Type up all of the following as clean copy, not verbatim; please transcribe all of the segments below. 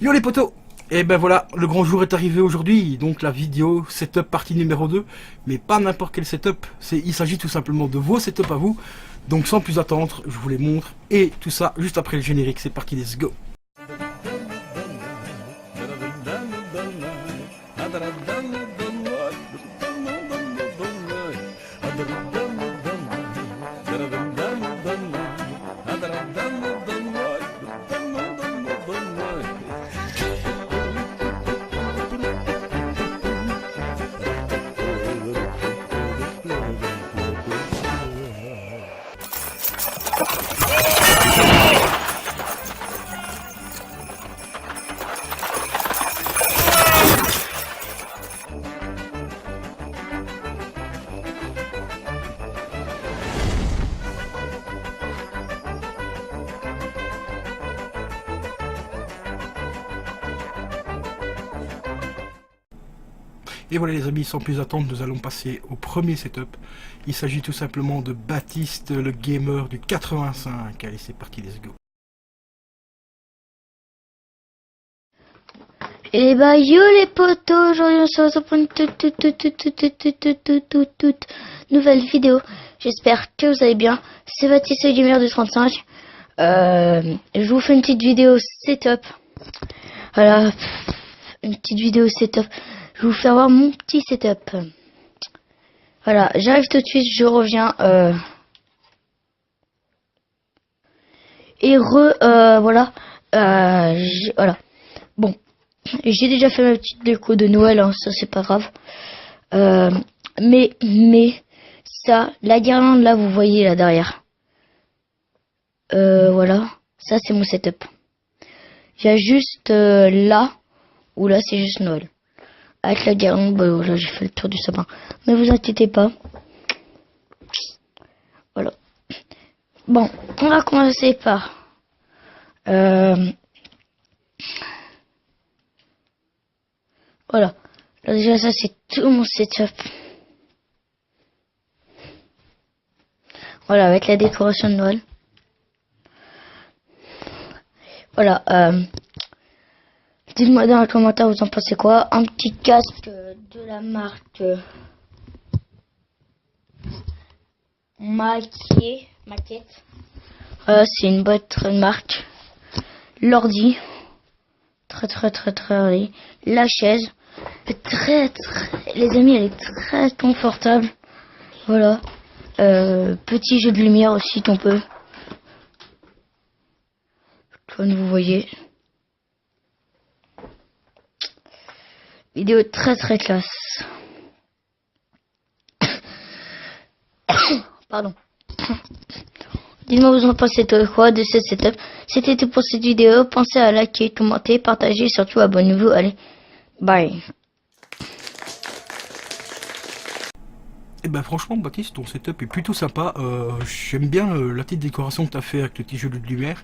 Yo les potos. Et ben voilà, le grand jour est arrivé aujourd'hui, donc la vidéo setup partie numéro 2, mais pas n'importe quel setup, il s'agit tout simplement de vos setups à vous, donc sans plus attendre, je vous les montre, et tout ça juste après le générique, c'est parti, let's go. Et voilà les amis, sans plus attendre, nous allons passer au premier setup. Il s'agit tout simplement de Baptiste le gamer du 85. Allez c'est parti, let's go. Et bah yo les potos, aujourd'hui on se retrouve pour une toute nouvelle vidéo. J'espère que vous allez bien. C'est Baptiste le gamer du 35. Je vous fais une petite vidéo setup. Voilà, une petite vidéo setup. Je vais vous faire voir mon petit setup. Voilà, j'arrive tout de suite, je reviens. Voilà. Voilà. Bon, j'ai déjà fait ma petite déco de Noël, hein, ça c'est pas grave. Mais ça, la guirlande là, vous voyez là derrière. Voilà, ça c'est mon setup. Il y a juste là, où là c'est juste Noël. Avec la guirlande, bah, voilà, j'ai fait le tour du sapin. Ne vous inquiétez pas. Voilà. Bon, on va commencer par... Voilà. Là, déjà, ça, c'est tout mon setup. Voilà, avec la décoration de Noël. Voilà. Dites-moi dans les commentaires, vous en pensez quoi? Un petit casque de la marque Maquette. C'est une bonne marque. L'ordi. Très ordi. La chaise. Les amis, elle est très confortable. Voilà. Petit jeu de lumière aussi qu'on peut. Comme vous voyez. Vidéo très classe. Pardon. Dites-moi vous en pensez quoi de ce setup. C'était tout pour cette vidéo. Pensez à liker, commenter, partager et surtout abonnez-vous. Allez, bye. Et ben franchement Baptiste, ton setup est plutôt sympa. J'aime bien la petite décoration que tu as fait avec le petit jeu de lumière.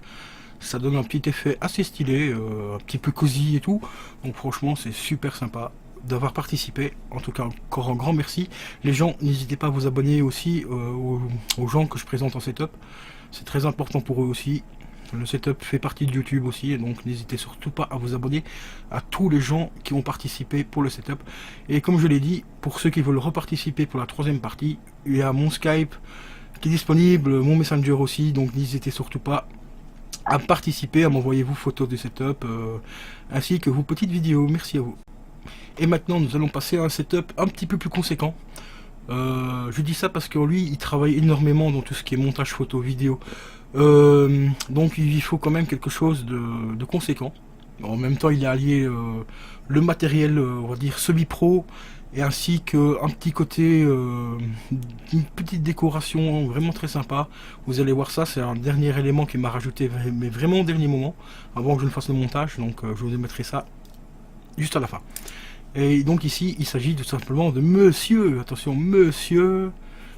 Ça donne un petit effet assez stylé, un petit peu cosy et tout. Donc franchement c'est super sympa d'avoir participé. En tout cas encore un grand merci. Les gens, n'hésitez pas à vous abonner aussi aux gens que je présente en setup. C'est très important pour eux aussi. Le setup fait partie de YouTube aussi, donc n'hésitez surtout pas à vous abonner à tous les gens qui ont participé pour le setup. Et comme je l'ai dit, pour ceux qui veulent reparticiper pour la troisième partie, il y a mon Skype qui est disponible, mon Messenger aussi, donc n'hésitez surtout pas à participer, à m'envoyer vos photos de setup, ainsi que vos petites vidéos. Merci à vous. Et maintenant, nous allons passer à un setup un petit peu plus conséquent. Je dis ça parce que lui, il travaille énormément dans tout ce qui est montage photo, vidéo. Donc il faut quand même quelque chose de conséquent. En même temps, il a allié le matériel, on va dire, semi-pro, et ainsi qu'un petit côté, une petite décoration vraiment très sympa. Vous allez voir ça, c'est un dernier élément qui m'a rajouté, mais vraiment au dernier moment, avant que je ne fasse le montage. Donc je vous mettrai ça juste à la fin. Et donc ici, il s'agit tout simplement de Monsieur, attention, Monsieur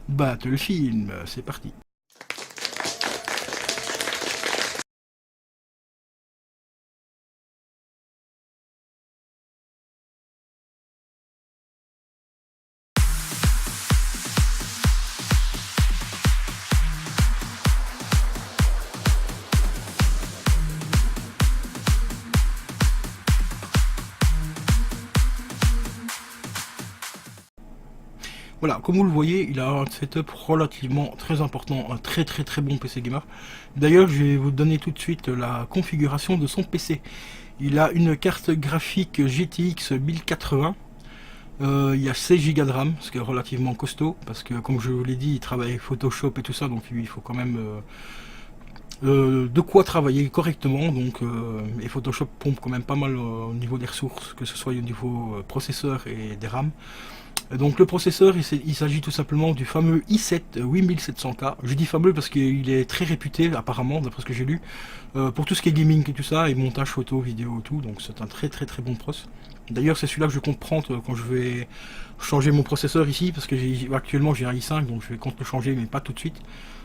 Battlefilm. C'est parti. Voilà, comme vous le voyez, il a un setup relativement très important, un très bon PC gamer. D'ailleurs, je vais vous donner tout de suite la configuration de son PC. Il a une carte graphique GTX 1080. Il y a 16 Go de RAM, ce qui est relativement costaud, parce que comme je vous l'ai dit, il travaille avec Photoshop et tout ça, donc il faut quand même de quoi travailler correctement. Donc, et Photoshop pompe quand même pas mal au niveau des ressources, que ce soit au niveau processeur et des RAM. Donc le processeur, il s'agit tout simplement du fameux i7 8700K. Je dis fameux parce qu'il est très réputé apparemment, d'après ce que j'ai lu, pour tout ce qui est gaming et tout ça, et montage photo, vidéo et tout. Donc c'est un très bon pros. D'ailleurs c'est celui-là que je compte prendre quand je vais changer mon processeur ici, parce que actuellement j'ai un i5, donc je vais compte le changer, mais pas tout de suite,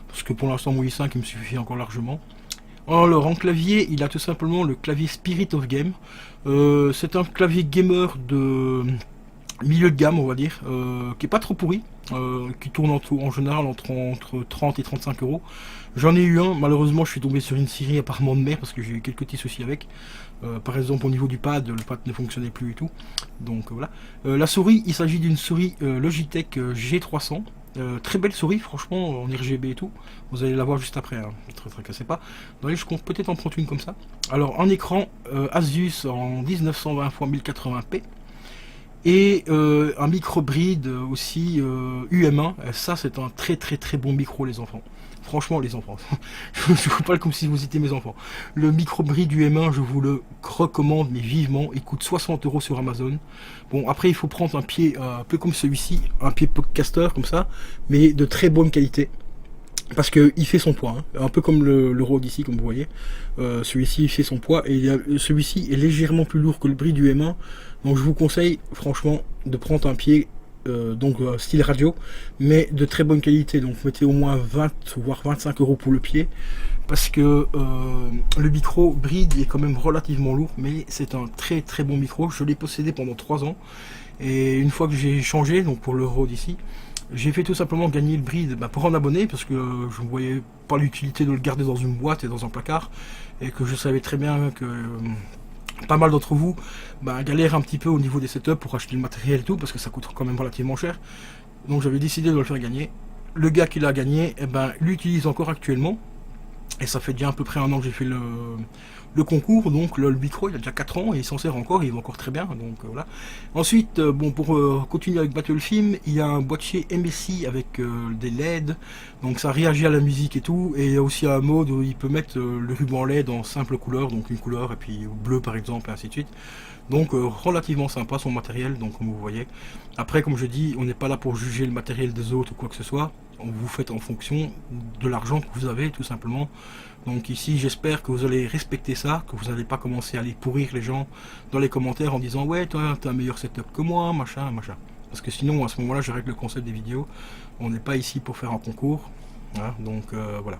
parce que pour l'instant mon i5 il me suffit encore largement. Alors en clavier, il a tout simplement le clavier Spirit of Game. C'est un clavier gamer de milieu de gamme, on va dire, qui est pas trop pourri, qui tourne en général entre 30 et 35 euros. J'en ai eu un, malheureusement je suis tombé sur une série apparemment de merde parce que j'ai eu quelques petits soucis avec. Par exemple au niveau du pad, le pad ne fonctionnait plus et tout. Donc voilà. La souris, il s'agit d'une souris Logitech G300. Très belle souris, franchement, en RGB et tout. Vous allez la voir juste après, hein. Ne tracassez pas. Allez, je compte peut-être en prendre une comme ça. Alors en écran, Asus en 1920 x 1080p. Et un micro bride aussi UM1. Ça c'est un très bon micro les enfants. Franchement les enfants, je vous parle comme si vous étiez mes enfants. Le micro bride UM1 je vous le recommande mais vivement. Il coûte 60 € sur Amazon. Bon après il faut prendre un pied un peu comme celui-ci, un pied podcaster comme ça, mais de très bonne qualité. Parce que il fait son poids, hein. Un peu comme le Rode ici, comme vous voyez. Celui-ci fait son poids et celui-ci est légèrement plus lourd que le bris du M1. Donc je vous conseille franchement de prendre un pied style radio, mais de très bonne qualité. Donc mettez au moins 20 voire 25 € pour le pied, parce que le micro bride est quand même relativement lourd, mais c'est un très bon micro. Je l'ai possédé pendant 3 ans et une fois que j'ai changé, donc pour le Rode ici, j'ai fait tout simplement gagner le bride pour en abonner, parce que je ne voyais pas l'utilité de le garder dans une boîte et dans un placard, et que je savais très bien que pas mal d'entre vous galèrent un petit peu au niveau des setups pour acheter le matériel et tout, parce que ça coûte quand même relativement cher. Donc j'avais décidé de le faire gagner. Le gars qui l'a gagné, l'utilise encore actuellement. Et ça fait déjà à peu près 1 an que j'ai fait le concours, donc le micro il a déjà 4 ans et il s'en sert encore, il va encore très bien, donc voilà. Ensuite, pour continuer avec Battlefilm, il y a un boîtier MSI avec des LED, donc ça réagit à la musique et tout, et il y a aussi un mode où il peut mettre le ruban LED en simple couleur, donc une couleur et puis bleu par exemple, et ainsi de suite. Donc relativement sympa son matériel, donc comme vous voyez. Après comme je dis, on n'est pas là pour juger le matériel des autres ou quoi que ce soit. Vous faites en fonction de l'argent que vous avez tout simplement. Donc ici j'espère que vous allez respecter ça, que vous n'allez pas commencer à aller pourrir les gens dans les commentaires en disant ouais toi t'as un meilleur setup que moi, machin. Parce que sinon à ce moment là je règle le concept des vidéos. On n'est pas ici pour faire un concours, hein, donc voilà.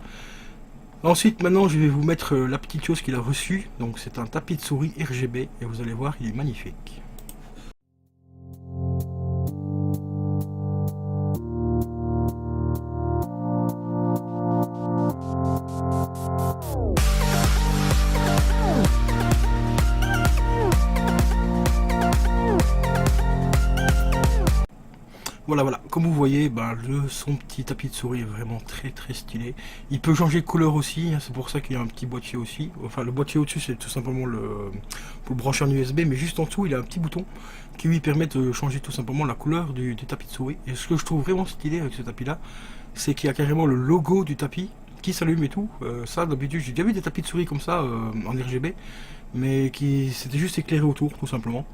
Ensuite, maintenant, je vais vous mettre la petite chose qu'il a reçue. Donc, c'est un tapis de souris RGB et vous allez voir, il est magnifique. Voilà, comme vous voyez, son petit tapis de souris est vraiment très stylé. Il peut changer de couleur aussi, hein, c'est pour ça qu'il y a un petit boîtier aussi. Enfin, le boîtier au-dessus, c'est tout simplement pour le brancher en USB, mais juste en dessous, il a un petit bouton qui lui permet de changer tout simplement la couleur du tapis de souris. Et ce que je trouve vraiment stylé avec ce tapis-là, c'est qu'il y a carrément le logo du tapis qui s'allume et tout. Ça, d'habitude, j'ai déjà vu des tapis de souris comme ça en RGB, mais qui c'était juste éclairé autour, tout simplement.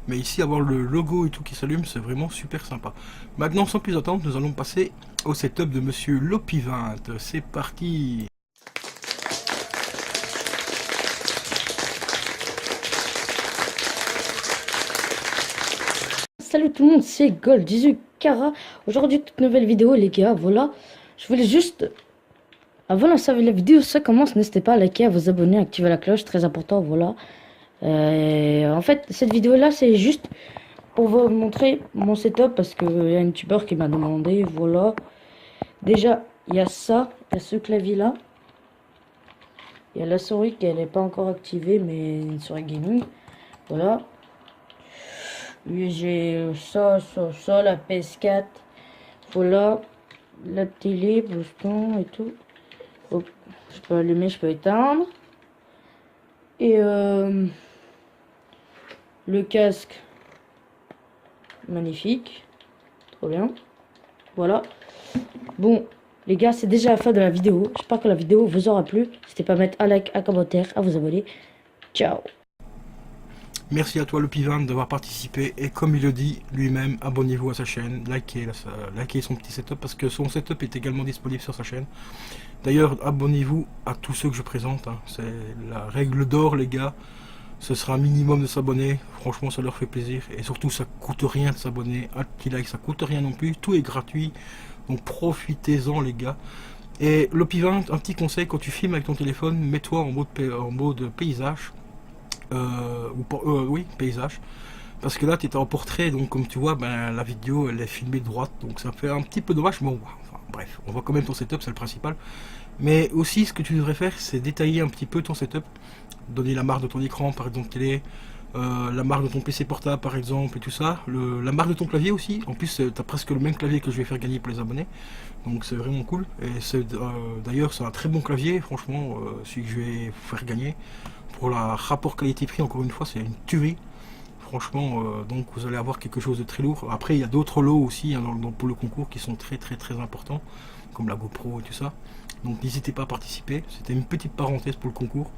Mais ici, avoir le logo et tout qui s'allume, c'est vraiment super sympa. Maintenant, sans plus attendre, nous allons passer au setup de Monsieur Lopi20. C'est parti! Salut tout le monde, c'est Gold18Cara. Aujourd'hui, toute nouvelle vidéo, les gars. Voilà, je voulais juste, avant de lancer la vidéo, ça commence. N'hésitez pas à liker, à vous abonner, à activer la cloche, très important. Voilà. En fait, cette vidéo là, c'est juste pour vous montrer mon setup, parce qu'il y a un youtubeur qui m'a demandé. Voilà, déjà il y a ça, il y a ce clavier là, il y a la souris qui n'est pas encore activée, mais une souris gaming. Voilà, j'ai ça, la PS4, Voilà, la télé, bouton et tout. Hop, je peux allumer, je peux éteindre. Et le casque, magnifique, trop bien. Voilà. Bon, les gars, c'est déjà la fin de la vidéo. J'espère que la vidéo vous aura plu. N'hésitez pas à mettre un like, un commentaire, à vous abonner. Ciao. Merci à toi le Pivin d'avoir participé et comme il le dit lui-même, abonnez-vous à sa chaîne, likez son petit setup parce que son setup est également disponible sur sa chaîne. D'ailleurs, abonnez-vous à tous ceux que je présente, hein. C'est la règle d'or les gars, ce sera un minimum de s'abonner, franchement ça leur fait plaisir et surtout ça coûte rien de s'abonner, un petit like ça coûte rien non plus, tout est gratuit, donc profitez-en les gars. Et le Pivin, un petit conseil, quand tu filmes avec ton téléphone, mets-toi en mode paysage. Oui, paysage, parce que là tu étais en portrait, donc comme tu vois ben, la vidéo elle est filmée de droite, donc ça fait un petit peu dommage, mais enfin, bref, on voit quand même ton setup, c'est le principal. Mais aussi ce que tu devrais faire c'est détailler un petit peu ton setup, donner la marque de ton écran par exemple télé, la marque de ton PC portable par exemple et tout ça, la marque de ton clavier aussi, en plus tu as presque le même clavier que je vais faire gagner pour les abonnés, donc c'est vraiment cool, et d'ailleurs c'est un très bon clavier, franchement, celui que je vais faire gagner. Pour le rapport qualité-prix, encore une fois, c'est une tuerie. Franchement, donc vous allez avoir quelque chose de très lourd. Après, il y a d'autres lots aussi hein, pour le concours qui sont très importants, comme la GoPro et tout ça. Donc n'hésitez pas à participer. C'était une petite parenthèse pour le concours.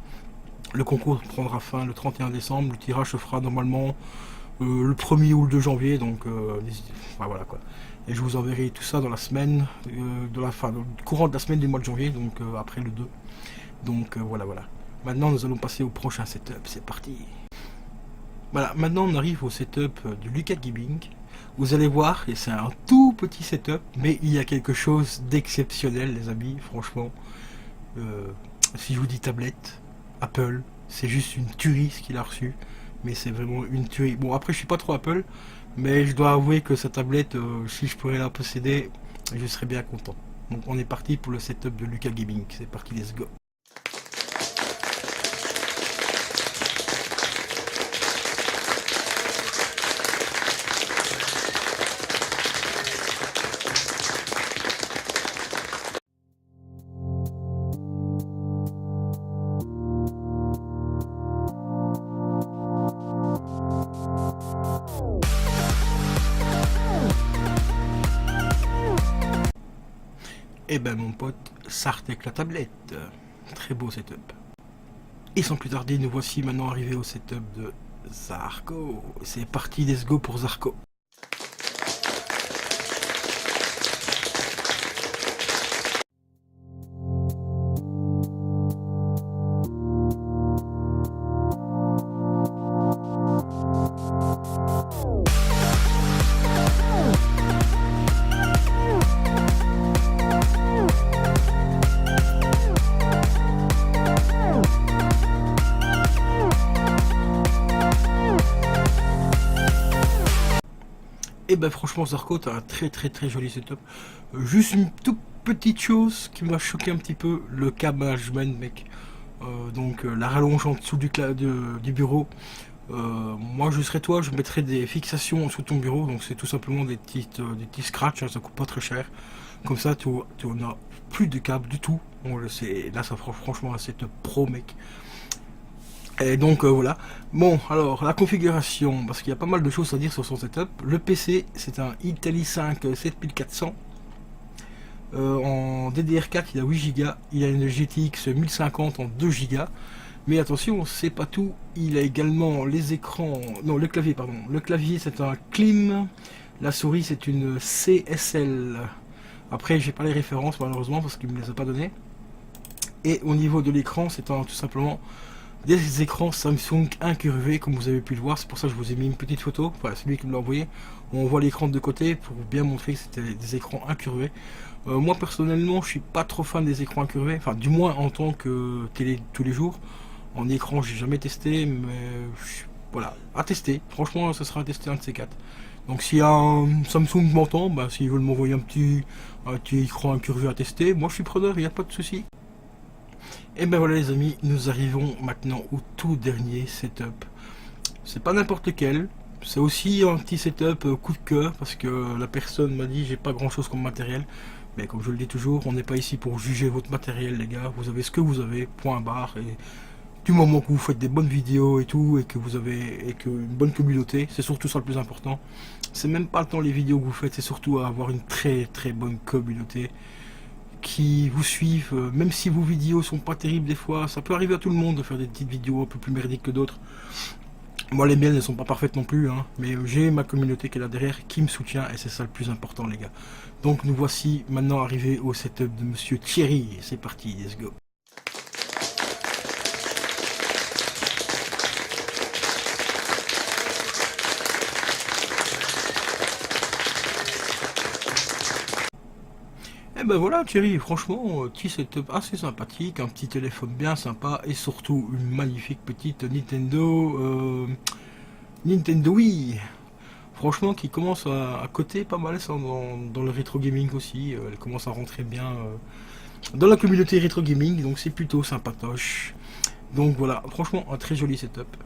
Le concours prendra fin le 31 décembre. Le tirage se fera normalement le 1er ou le 2 janvier. Donc enfin, voilà quoi. Et je vous enverrai tout ça dans la semaine, dans le courant de la semaine du mois de janvier, donc après le 2. Donc voilà. Maintenant, nous allons passer au prochain setup. C'est parti. Voilà, maintenant on arrive au setup du Lucas Gaming. Vous allez voir, et c'est un tout petit setup, mais il y a quelque chose d'exceptionnel, les amis. Franchement, si je vous dis tablette, Apple, c'est juste une tuerie ce qu'il a reçu. Mais c'est vraiment une tuerie. Bon, après, je suis pas trop Apple, mais je dois avouer que sa tablette, si je pourrais la posséder, je serais bien content. Donc, on est parti pour le setup de Lucas Gaming. C'est parti, let's go. Et ben mon pote, Sartek la tablette. Très beau setup. Et sans plus tarder, nous voici maintenant arrivés au setup de Zarco. C'est parti, let's go pour Zarco. Et ben franchement Zarco, t'as un très joli setup. Juste une toute petite chose qui m'a choqué un petit peu, le câble management mec. La rallonge en dessous du bureau. Moi je serais toi, je mettrais des fixations en dessous de ton bureau, donc c'est tout simplement des petits scratchs, hein, ça coûte pas très cher. Comme ça tu n'as plus de câble du tout. Bon, là ça fera franchement un setup pro mec. Et donc voilà. Bon, alors la configuration, parce qu'il y a pas mal de choses à dire sur son setup. Le PC, c'est un Intel i5 7400. En DDR4, il a 8 Go. Il a une GTX 1050 en 2 Go. Mais attention, c'est pas tout. Il a également les écrans. Non, le clavier, pardon. Le clavier, c'est un Klim. La souris, c'est une CSL. Après, j'ai pas les références malheureusement parce qu'il me les a pas données. Et au niveau de l'écran, c'est tout simplement des écrans Samsung incurvés comme vous avez pu le voir, c'est pour ça que je vous ai mis une petite photo, voilà, c'est lui qui me l'a envoyé, on voit l'écran de côté pour bien montrer que c'était des écrans incurvés. Moi personnellement je suis pas trop fan des écrans incurvés, enfin du moins en tant que télé tous les jours. En écran j'ai jamais testé, mais voilà, à tester, franchement ça sera à tester un de ces quatre. Donc si un Samsung m'entend, bah, s'ils veulent m'envoyer un petit écran incurvé à tester, moi je suis preneur, il n'y a pas de souci. Et ben voilà les amis, nous arrivons maintenant au tout dernier setup. C'est pas n'importe lequel, C'est aussi un petit setup coup de cœur parce que la personne m'a dit j'ai pas grand chose comme matériel. Mais comme je le dis toujours, on n'est pas ici pour juger votre matériel les gars. Vous avez ce que vous avez, point barre. Et du moment que vous faites des bonnes vidéos et tout, et que vous avez une bonne communauté, c'est surtout ça le plus important. C'est même pas tant les vidéos que vous faites, c'est surtout avoir une très très bonne communauté qui vous suivent, même si vos vidéos sont pas terribles des fois. Ça peut arriver à tout le monde de faire des petites vidéos un peu plus merdiques que d'autres. Moi les miennes ne sont pas parfaites non plus, hein, mais j'ai ma communauté qui est là derrière, qui me soutient, et c'est ça le plus important les gars. Donc nous voici maintenant arrivés au setup de Monsieur Thierry, c'est parti, let's go. Et ben voilà Thierry, franchement, petit setup assez sympathique, un petit téléphone bien sympa, et surtout une magnifique petite Nintendo Wii. Franchement qui commence à coter pas mal ça, dans le rétro gaming aussi, elle commence à rentrer bien dans la communauté rétro gaming, donc c'est plutôt sympatoche. Donc voilà, franchement un très joli setup.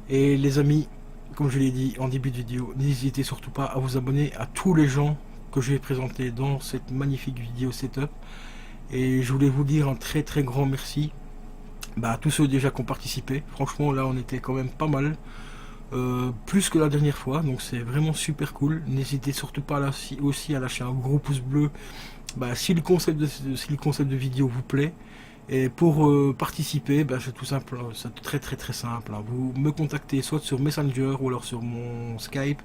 Et les amis, comme je l'ai dit en début de vidéo, n'hésitez surtout pas à vous abonner à tous les gens que je vais présenter dans cette magnifique vidéo setup. Et je voulais vous dire un très très grand merci à tous ceux déjà qui ont participé. Franchement là on était quand même pas mal, plus que la dernière fois, donc c'est vraiment super cool. N'hésitez surtout pas aussi à lâcher un gros pouce bleu si le concept de vidéo vous plaît. Et pour participer, c'est tout simple, c'est très très simple, hein. Vous me contactez soit sur Messenger ou alors sur mon Skype.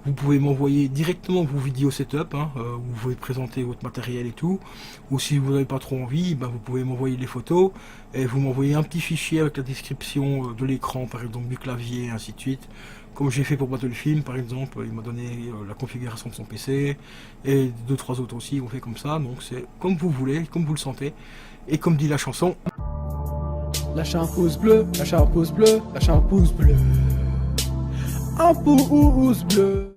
Vous pouvez m'envoyer directement vos vidéos setup, hein, où vous pouvez présenter votre matériel et tout. Ou si vous n'avez pas trop envie, vous pouvez m'envoyer les photos. Et vous m'envoyez un petit fichier avec la description de l'écran, par exemple du clavier, ainsi de suite. Comme j'ai fait pour Battlefilm par exemple, il m'a donné la configuration de son PC. Et 2-3 autres aussi, on fait comme ça. Donc c'est comme vous voulez, comme vous le sentez. Et comme dit la chanson... Lâchez un pouce bleu, lâchez un pouce bleu, lâchez un pouce bleu. Un pouce bleu.